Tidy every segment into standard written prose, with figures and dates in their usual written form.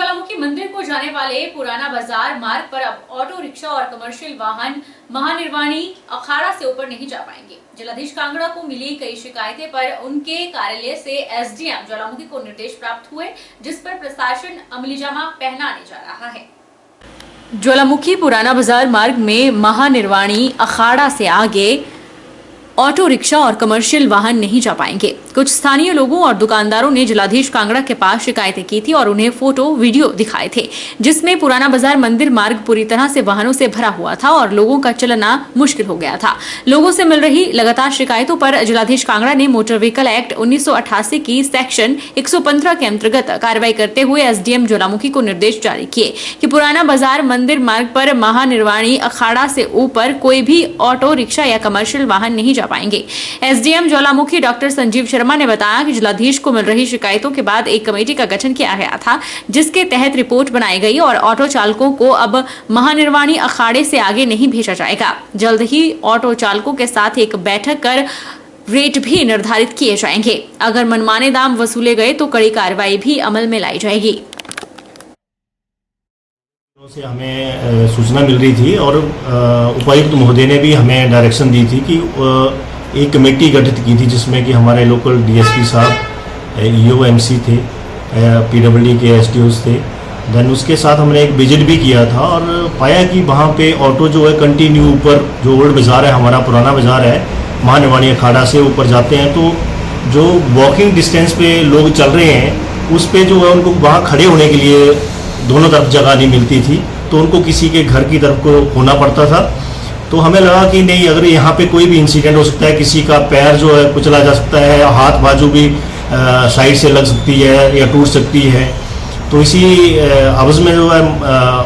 ज्वालामुखी मंदिर को जाने वाले पुराना बाजार मार्ग पर अब ऑटो रिक्शा और कमर्शियल वाहन महानिर्वाणी अखाड़ा से ऊपर नहीं जा पाएंगे। जिलाधीश कांगड़ा को मिली कई शिकायतें पर उनके कार्यालय से एसडीएम ज्वालामुखी को निर्देश प्राप्त हुए, जिस पर प्रशासन अमलीजामा पहनाने जा रहा है। ज्वालामुखी पुराना बाजार मार्ग में महानिर्वाणी अखाड़ा से आगे ऑटो रिक्शा और कमर्शियल वाहन नहीं जा पाएंगे। कुछ स्थानीय लोगों और दुकानदारों ने जिलाधीश कांगड़ा के पास शिकायतें की थी और उन्हें फोटो वीडियो दिखाए थे, जिसमें पुराना बाजार मंदिर मार्ग पूरी तरह से वाहनों से भरा हुआ था और लोगों का चलना मुश्किल हो गया था। लोगों से मिल रही लगातार शिकायतों पर जिलाधीश कांगड़ा ने मोटर व्हीकल एक्ट 1988 की सेक्शन 115 के अंतर्गत कार्रवाई करते हुए एसडीएम ज्वालामुखी को निर्देश जारी किए कि पुराना बाजार मंदिर मार्ग पर महानिर्वाणी अखाड़ा से ऊपर कोई भी ऑटो रिक्शा या कमर्शियल वाहन नहीं जा पाएंगे। एसडीएम ज्वालामुखी डॉक्टर संजीव शर्मा ने बताया कि जिलाधीश को मिल रही शिकायतों के बाद एक कमेटी का गठन किया गया था, जिसके तहत रिपोर्ट बनाई गई और ऑटो चालकों को अब महानिर्वाणी अखाड़े से आगे नहीं भेजा जाएगा। जल्द ही ऑटो चालकों के साथ एक बैठक कर रेट भी निर्धारित किए जाएंगे। अगर मनमाने दाम वसूले गए तो कड़ी कार्रवाई भी अमल में लाई जाएगी। से हमें सूचना मिल रही थी और उपायुक्त महोदय ने भी हमें डायरेक्शन दी थी कि एक कमेटी गठित की थी, जिसमें कि हमारे लोकल डीएसपी साहब, ईओ एमसी थे, पीडब्ल्यूडी के एसडीओस थे। देन उसके साथ हमने एक विजिट भी किया था और पाया कि वहाँ पे ऑटो जो है कंटिन्यू ऊपर जो ओल्ड बाज़ार है, हमारा पुराना बाज़ार है, महानिर्वाणी अखाड़ा से ऊपर जाते हैं तो जो वॉकिंग डिस्टेंस पे लोग चल रहे हैं उस पे जो है उनको वहाँ खड़े होने के लिए दोनों तरफ जगह नहीं मिलती थी, तो उनको किसी के घर की तरफ को होना पड़ता था। तो हमें लगा कि नहीं, अगर यहाँ पे कोई भी इंसिडेंट हो सकता है, किसी का पैर जो है कुचला जा सकता है, हाथ बाजू भी साइड से लग सकती है या टूट सकती है। तो इसी अवज़ में जो है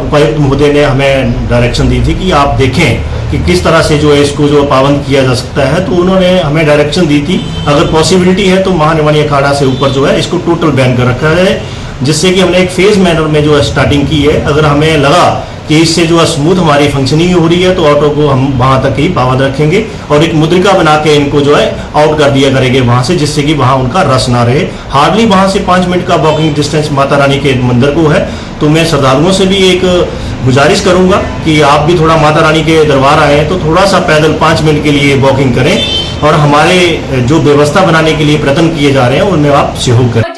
उपायुक्त महोदय ने हमें डायरेक्शन दी थी कि आप देखें कि किस तरह से जो है इसको जो पाबंद किया जा सकता है। तो उन्होंने हमें डायरेक्शन दी थी, अगर पॉसिबिलिटी है तो महानिर्वाणी अखाड़ा से ऊपर जो है इसको टोटल बैन कर रखा है, जिससे कि हमने एक फेज मैनर में जो है स्टार्टिंग की है। अगर हमें लगा कि इससे जो है स्मूथ हमारी फंक्शनिंग हो रही है तो ऑटो को हम वहां तक ही पाबंद रखेंगे और एक मुद्रिका बना के इनको जो है आउट कर दिया करेंगे वहां से, जिससे कि वहां उनका रस ना रहे। हार्डली वहां से 5 मिनट का वॉकिंग डिस्टेंस माता रानी के मंदिर को है। तो मैं श्रद्धालुओं से भी एक गुजारिश करूंगा कि आप भी थोड़ा माता रानी के दरबार आए तो थोड़ा सा पैदल 5 मिनट के लिए वॉकिंग करें और हमारे जो व्यवस्था बनाने के लिए प्रयत्न किए जा रहे हैं उनमें आप सहयोग करें।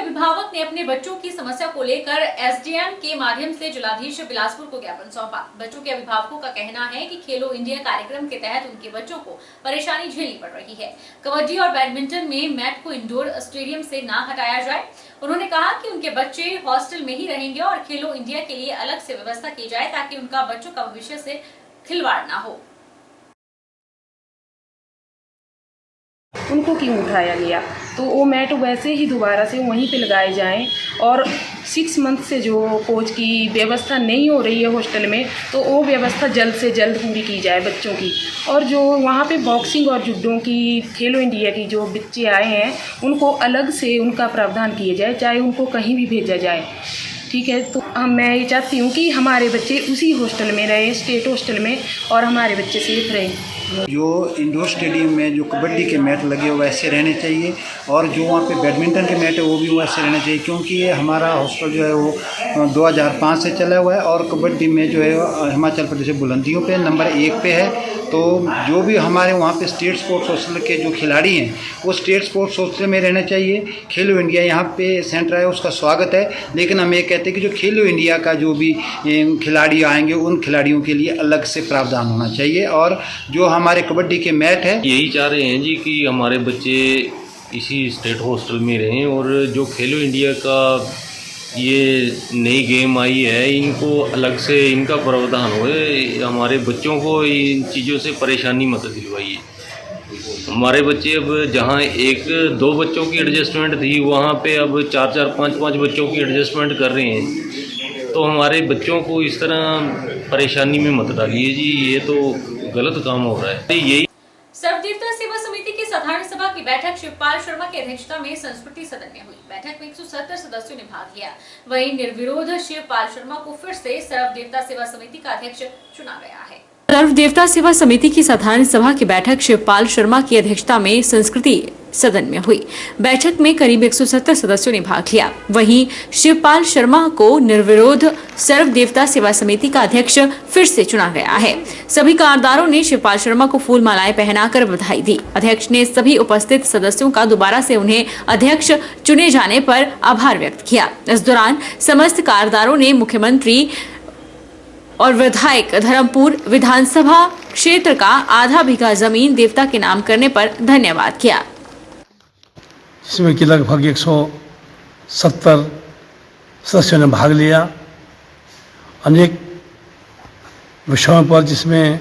अभिभावक ने अपने बच्चों की समस्या को लेकर एसडीएम के माध्यम से जिलाधीश बिलासपुर को ज्ञापन सौंपा। बच्चों के अभिभावकों का कहना है कि खेलो इंडिया कार्यक्रम के तहत उनके बच्चों को परेशानी झेलनी पड़ रही है। कबड्डी और बैडमिंटन में मैट को इंडोर स्टेडियम से ना हटाया जाए। उन्होंने कहा कि उनके बच्चे हॉस्टल में ही रहेंगे और खेलो इंडिया के लिए अलग से व्यवस्था की जाए ताकि उनका बच्चों का भविष्य से खिलवाड़ ना हो। उनको क्यों उठाया गया, तो वो मैट वैसे ही दोबारा से वहीं पे लगाए जाएं और 6 मंथ से जो कोच की व्यवस्था नहीं हो रही है हॉस्टल में, तो वो व्यवस्था जल्द से जल्द पूरी की जाए बच्चों की। और जो वहाँ पे बॉक्सिंग और जुडो की खेलो इंडिया की जो बच्चे आए हैं उनको अलग से उनका प्रावधान किया जाए, चाहे उनको कहीं भी भेजा जाए। ठीक है, तो मैं ये चाहती हूँ कि हमारे बच्चे उसी हॉस्टल में रहें, स्टेट हॉस्टल में, और हमारे बच्चे सेफ रहें। जो इंडोर स्टेडियम में जो कबड्डी के मैट लगे हो वैसे रहने चाहिए और जो वहाँ पे बैडमिंटन के मैट है वो भी वैसे रहने चाहिए, क्योंकि ये हमारा हॉस्टल जो है वो 2005 से चला हुआ है और कबड्डी में जो है हिमाचल प्रदेश बुलंदियों पे नंबर 1 पे है। तो जो भी हमारे वहाँ पे स्टेट स्पोर्ट्स हॉस्टल के जो खिलाड़ी हैं वो स्टेट स्पोर्ट्स हॉस्टल में रहने चाहिए। खेलो इंडिया यहाँ पे सेंटर है, उसका स्वागत है, लेकिन हम ये कहते हैं कि जो खेलो इंडिया का जो भी खिलाड़ी आएंगे उन खिलाड़ियों के लिए अलग से प्रावधान होना चाहिए। और जो हमारे कबड्डी के मैट है, यही चाह रहे हैं जी कि हमारे बच्चे इसी स्टेट हॉस्टल में रहें और जो खेलो इंडिया का ये नई गेम आई है इनको अलग से इनका प्रावधान हो, हमारे बच्चों को इन चीज़ों से परेशानी मत दिलवाइए। हमारे बच्चे अब जहाँ 1-2 बच्चों की एडजस्टमेंट थी वहाँ पे अब 4-4, 5-5 बच्चों की एडजस्टमेंट कर रहे हैं। तो हमारे बच्चों को इस तरह परेशानी में मत डालिए जी, ये तो गलत काम हो रहा है। यही सर्वदेवता सेवा समिति की साधारण सभा की बैठक शिवपाल शर्मा की अध्यक्षता में संस्कृति सदन में हुई। बैठक में 170 सदस्यों ने भाग लिया। वहीं निर्विरोध शिवपाल शर्मा को फिर से सर्वदेवता सेवा समिति का अध्यक्ष चुना गया है। सर्वदेवता सेवा समिति की साधारण सभा की बैठक शिवपाल शर्मा की अध्यक्षता में संस्कृति सदन में हुई। बैठक में करीब 170 सदस्यों ने भाग लिया। वहीं शिवपाल शर्मा को निर्विरोध सर्व देवता सेवा समिति का अध्यक्ष फिर से चुना गया है। सभी कारदारों ने शिवपाल शर्मा को फूल मालाएं पहनाकर बधाई दी। अध्यक्ष ने सभी उपस्थित सदस्यों का दोबारा से उन्हें अध्यक्ष चुने जाने पर आभार व्यक्त किया। इस दौरान समस्त कारदारों ने मुख्यमंत्री और विधायक धर्मपुर विधानसभा क्षेत्र का आधा बीघा जमीन देवता के नाम करने पर धन्यवाद किया। इसमें कि लगभग 170 सदस्यों ने भाग लिया। अनेक विषयों पर, जिसमें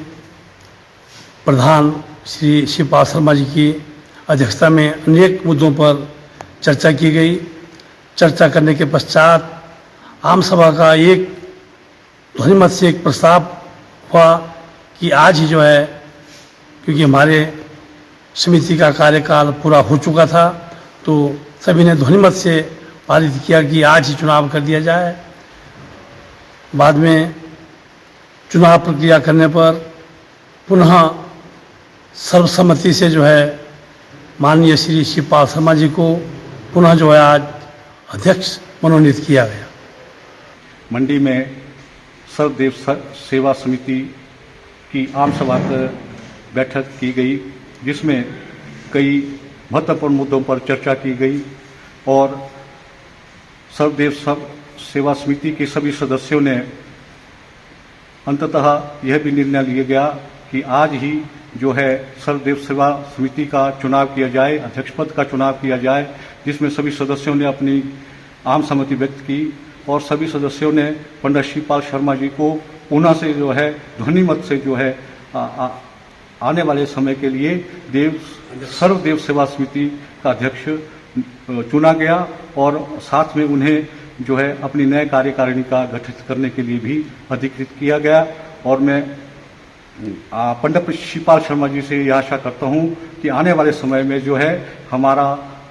प्रधान श्री शिवपाल शर्मा जी की अध्यक्षता में अनेक मुद्दों पर चर्चा की गई। चर्चा करने के पश्चात आम सभा का एक ध्वनिमत से एक प्रस्ताव हुआ कि आज ही जो है, क्योंकि हमारे समिति का कार्यकाल पूरा हो चुका था, तो सभी ने ध्वनिमत से पारित किया कि आज ही चुनाव कर दिया जाए। बाद में चुनाव प्रक्रिया करने पर पुनः सर्वसम्मति से जो है माननीय श्री शिवपाल शर्मा जी को पुनः जो है आज अध्यक्ष मनोनीत किया गया। मंडी में सर्वदेव सेवा समिति की आम सभा बैठक की गई, जिसमें कई महत्वपूर्ण मुद्दों पर चर्चा की गई और सर्वदेव सेवा समिति के सभी सदस्यों ने अंततः यह भी निर्णय लिया गया कि आज ही जो है सर्वदेव सेवा समिति का चुनाव किया जाए, अध्यक्ष पद का चुनाव किया जाए, जिसमें सभी सदस्यों ने अपनी आम सहमति व्यक्त की और सभी सदस्यों ने पंडित शिवपाल शर्मा जी को पुनः से जो है ध्वनिमत से जो है आने वाले समय के लिए सर्वदेव सेवा समिति का अध्यक्ष चुना गया और साथ में उन्हें जो है अपनी नए कार्यकारिणी का गठित करने के लिए भी अधिकृत किया गया। और मैं पंडित शिवपाल शर्मा जी से यह आशा करता हूं कि आने वाले समय में जो है हमारा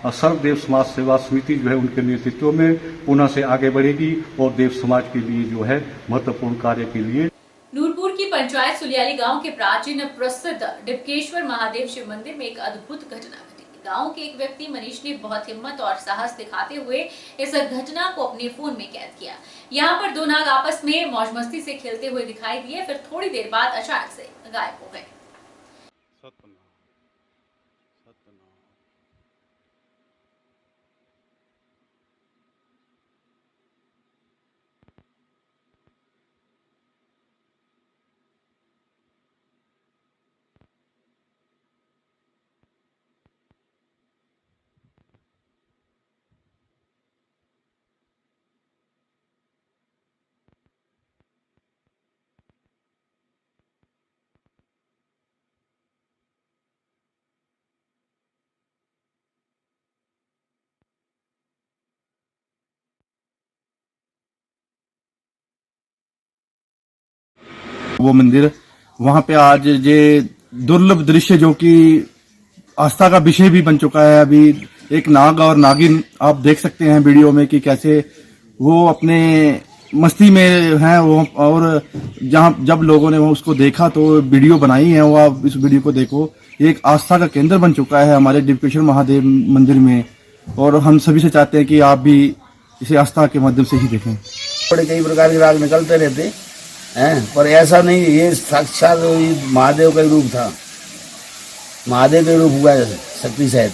सर्वदेव समाज सेवा समिति जो है उनके नेतृत्व में पुनः से आगे बढ़ेगी और देव समाज के लिए जो है महत्वपूर्ण कार्य के लिए। नूरपुर की पंचायत सुलियाली गांव के प्राचीन प्रसिद्ध डिबकेश्वर महादेव शिव मंदिर में एक अद्भुत घटना घटी। गांव के एक व्यक्ति मनीष ने बहुत हिम्मत और साहस दिखाते हुए इस घटना को अपने फोन में कैद किया। यहाँ पर दो नाग आपस में मौज मस्ती से खेलते हुए दिखाई दिए, फिर थोड़ी देर बाद अचानक से गायब हो गए। वो मंदिर वहां पे आज ये दुर्लभ दृश्य जो कि आस्था का विषय भी बन चुका है। अभी एक नाग और नागिन आप देख सकते हैं वीडियो में कि कैसे वो अपने मस्ती में हैं वो, और जहां जब लोगों ने वो उसको देखा तो वीडियो बनाई है। वो आप इस वीडियो को देखो, एक आस्था का केंद्र बन चुका है हमारे डिबकेश्वर महादेव मंदिर में, और हम सभी से चाहते हैं कि आप भी इसे आस्था के माध्यम से ही देखें। बड़े कई प्रकार के राग निकलते रहते हैं, पर ऐसा नहीं, ये साक्षात महादेव का ही रूप था, महादेव का रूप हुआ है शक्ति सहित,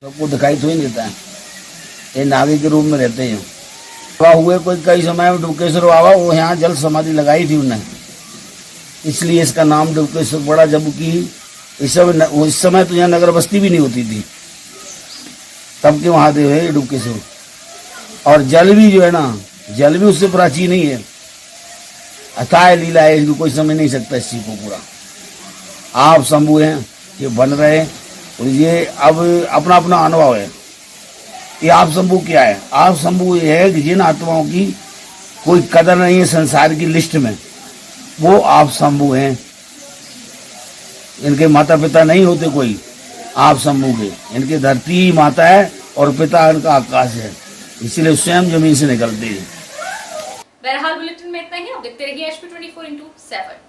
सबको दिखाई तो ही देता है। ये नागी के रूप में रहते हैं। हुए कोई कई समय में डुबकेश्वर बाबा, वो यहाँ जल समाधि लगाई थी उन्हें, इसलिए इसका नाम डुबकेश्वर पड़ा। जबकि इस समय तो यहाँ नगर बस्ती भी नहीं होती थी, तब के महादेव है डुबकेश्वर। और जल भी जो है ना, जल भी उससे प्राचीन ही है। अथाह लीला है, इसको कोई समझ नहीं सकता इस चीज को पूरा। आप शंभु हैं, ये बन रहे हैं, और ये अब अपना अपना अनुभव है। ये आप शंभु क्या है? आप शंभु ये है कि जिन आत्माओं की कोई कदर नहीं है संसार की लिस्ट में, वो आप शंभु हैं। इनके माता पिता नहीं होते कोई आप शंभु के, इनके धरती ही माता है और पिता इनका आकाश है, इसलिए स्वयं जमीन से निकलते हैं। बहरहाल बुलेटिन में इतना ही। आप देखते रहिए HP 24x7।